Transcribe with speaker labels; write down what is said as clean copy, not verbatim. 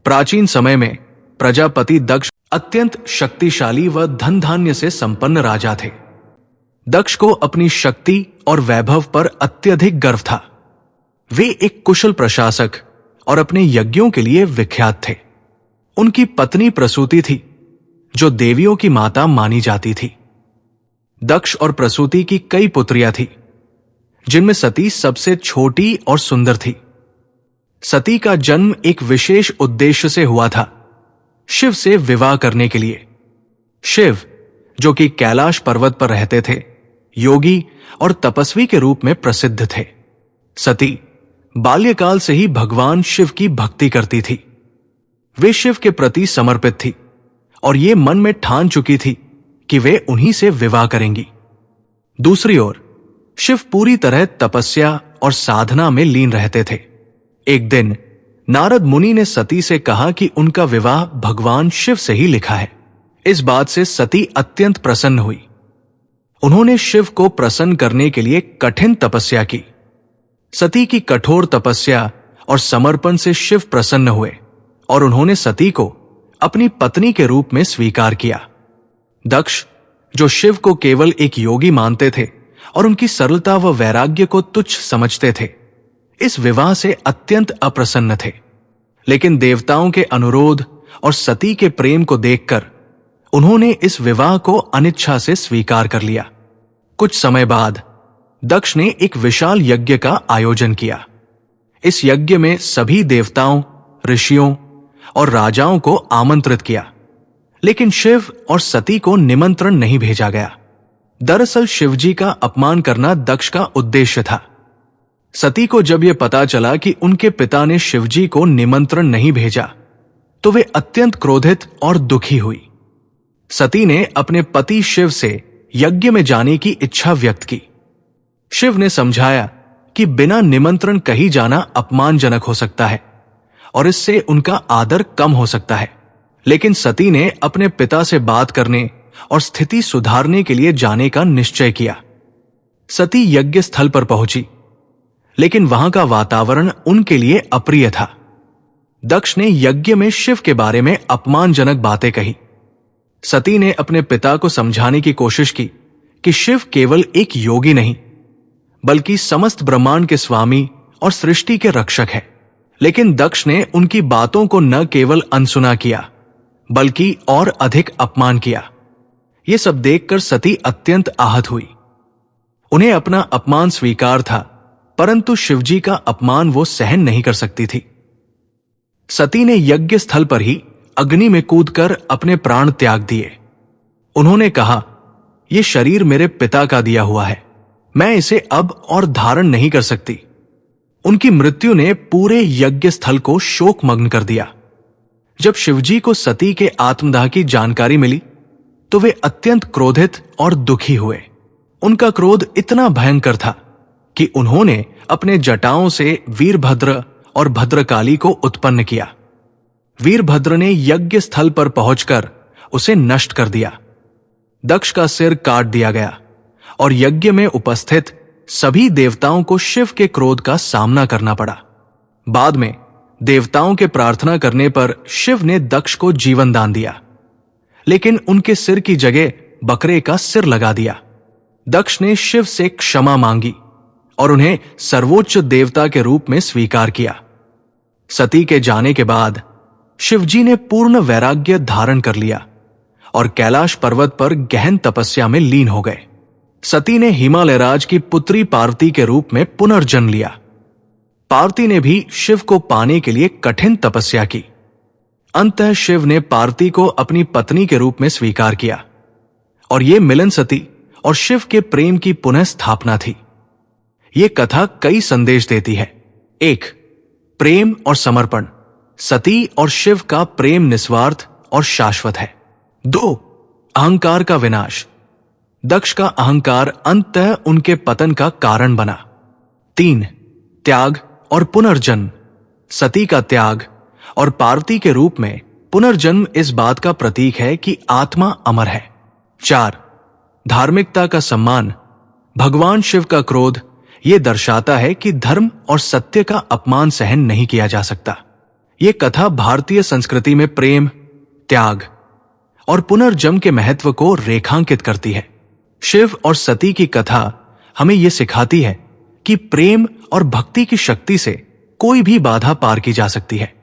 Speaker 1: प्राचीन समय में प्रजापति दक्ष अत्यंत शक्तिशाली व धन धान्य से संपन्न राजा थे। दक्ष को अपनी शक्ति और वैभव पर अत्यधिक गर्व था। वे एक कुशल प्रशासक और अपने यज्ञों के लिए विख्यात थे। उनकी पत्नी प्रसूति थी, जो देवियों की माता मानी जाती थी। दक्ष और प्रसूति की कई पुत्रियां थीं, जिनमें सती सबसे छोटी और सुंदर थी। सती का जन्म एक विशेष उद्देश्य से हुआ था, शिव से विवाह करने के लिए। शिव, जो कि कैलाश पर्वत पर रहते थे, योगी और तपस्वी के रूप में प्रसिद्ध थे। सती बाल्यकाल से ही भगवान शिव की भक्ति करती थी। वे शिव के प्रति समर्पित थी और ये मन में ठान चुकी थी कि वे उन्हीं से विवाह करेंगी। दूसरी ओर शिव पूरी तरह तपस्या और साधना में लीन रहते थे। एक दिन नारद मुनि ने सती से कहा कि उनका विवाह भगवान शिव से ही लिखा है। इस बात से सती अत्यंत प्रसन्न हुई। उन्होंने शिव को प्रसन्न करने के लिए कठिन तपस्या की। सती की कठोर तपस्या और समर्पण से शिव प्रसन्न हुए और उन्होंने सती को अपनी पत्नी के रूप में स्वीकार किया। दक्ष, जो शिव को केवल एक योगी मानते थे और उनकी सरलता व वैराग्य को तुच्छ समझते थे, इस विवाह से अत्यंत अप्रसन्न थे। लेकिन देवताओं के अनुरोध और सती के प्रेम को देखकर उन्होंने इस विवाह को अनिच्छा से स्वीकार कर लिया। कुछ समय बाद दक्ष ने एक विशाल यज्ञ का आयोजन किया। इस यज्ञ में सभी देवताओं, ऋषियों और राजाओं को आमंत्रित किया, लेकिन शिव और सती को निमंत्रण नहीं भेजा गया। दरअसल शिवजी का अपमान करना दक्ष का उद्देश्य था। सती को जब यह पता चला कि उनके पिता ने शिवजी को निमंत्रण नहीं भेजा, तो वे अत्यंत क्रोधित और दुखी हुई। सती ने अपने पति शिव से यज्ञ में जाने की इच्छा व्यक्त की। शिव ने समझाया कि बिना निमंत्रण कहीं जाना अपमानजनक हो सकता है और इससे उनका आदर कम हो सकता है। लेकिन सती ने अपने पिता से बात करने और स्थिति सुधारने के लिए जाने का निश्चय किया। सती यज्ञ स्थल पर पहुंची, लेकिन वहां का वातावरण उनके लिए अप्रिय था। दक्ष ने यज्ञ में शिव के बारे में अपमानजनक बातें कही। सती ने अपने पिता को समझाने की कोशिश की कि शिव केवल एक योगी नहीं, बल्कि समस्त ब्रह्मांड के स्वामी और सृष्टि के रक्षक है। लेकिन दक्ष ने उनकी बातों को न केवल अनसुना किया, बल्कि और अधिक अपमान किया। यह सब देखकर सती अत्यंत आहत हुई। उन्हें अपना अपमान स्वीकार था, परंतु शिवजी का अपमान वो सहन नहीं कर सकती थी। सती ने यज्ञ स्थल पर ही अग्नि में कूदकर अपने प्राण त्याग दिए। उन्होंने कहा, यह शरीर मेरे पिता का दिया हुआ है, मैं इसे अब और धारण नहीं कर सकती। उनकी मृत्यु ने पूरे यज्ञ स्थल को शोकमग्न कर दिया। जब शिवजी को सती के आत्मदाह की जानकारी मिली, तो वे अत्यंत क्रोधित और दुखी हुए। उनका क्रोध इतना भयंकर था कि उन्होंने अपने जटाओं से वीरभद्र और भद्रकाली को उत्पन्न किया। वीरभद्र ने यज्ञ स्थल पर पहुंचकर उसे नष्ट कर दिया। दक्ष का सिर काट दिया गया और यज्ञ में उपस्थित सभी देवताओं को शिव के क्रोध का सामना करना पड़ा। बाद में देवताओं के प्रार्थना करने पर शिव ने दक्ष को जीवन दान दिया, लेकिन उनके सिर की जगह बकरे का सिर लगा दिया। दक्ष ने शिव से क्षमा मांगी और उन्हें सर्वोच्च देवता के रूप में स्वीकार किया। सती के जाने के बाद शिवजी ने पूर्ण वैराग्य धारण कर लिया और कैलाश पर्वत पर गहन तपस्या में लीन हो गए। सती ने हिमालयराज की पुत्री पार्वती के रूप में पुनर्जन्म लिया। पार्वती ने भी शिव को पाने के लिए कठिन तपस्या की। अंततः शिव ने पार्वती को अपनी पत्नी के रूप में स्वीकार किया और यह मिलन सती और शिव के प्रेम की पुनः स्थापना थी। यह कथा कई संदेश देती है। 1. प्रेम और समर्पण। सती और शिव का प्रेम निस्वार्थ और शाश्वत है। 2. अहंकार का विनाश। दक्ष का अहंकार अंततः उनके पतन का कारण बना। 3. त्याग और पुनर्जन्म। सती का त्याग और पार्वती के रूप में पुनर्जन्म इस बात का प्रतीक है कि आत्मा अमर है। 4. धार्मिकता का सम्मान। भगवान शिव का क्रोध यह दर्शाता है कि धर्म और सत्य का अपमान सहन नहीं किया जा सकता। ये कथा भारतीय संस्कृति में प्रेम, त्याग और पुनर्जन्म के महत्व को रेखांकित करती है। शिव और सती की कथा हमें यह सिखाती है कि प्रेम और भक्ति की शक्ति से कोई भी बाधा पार की जा सकती है।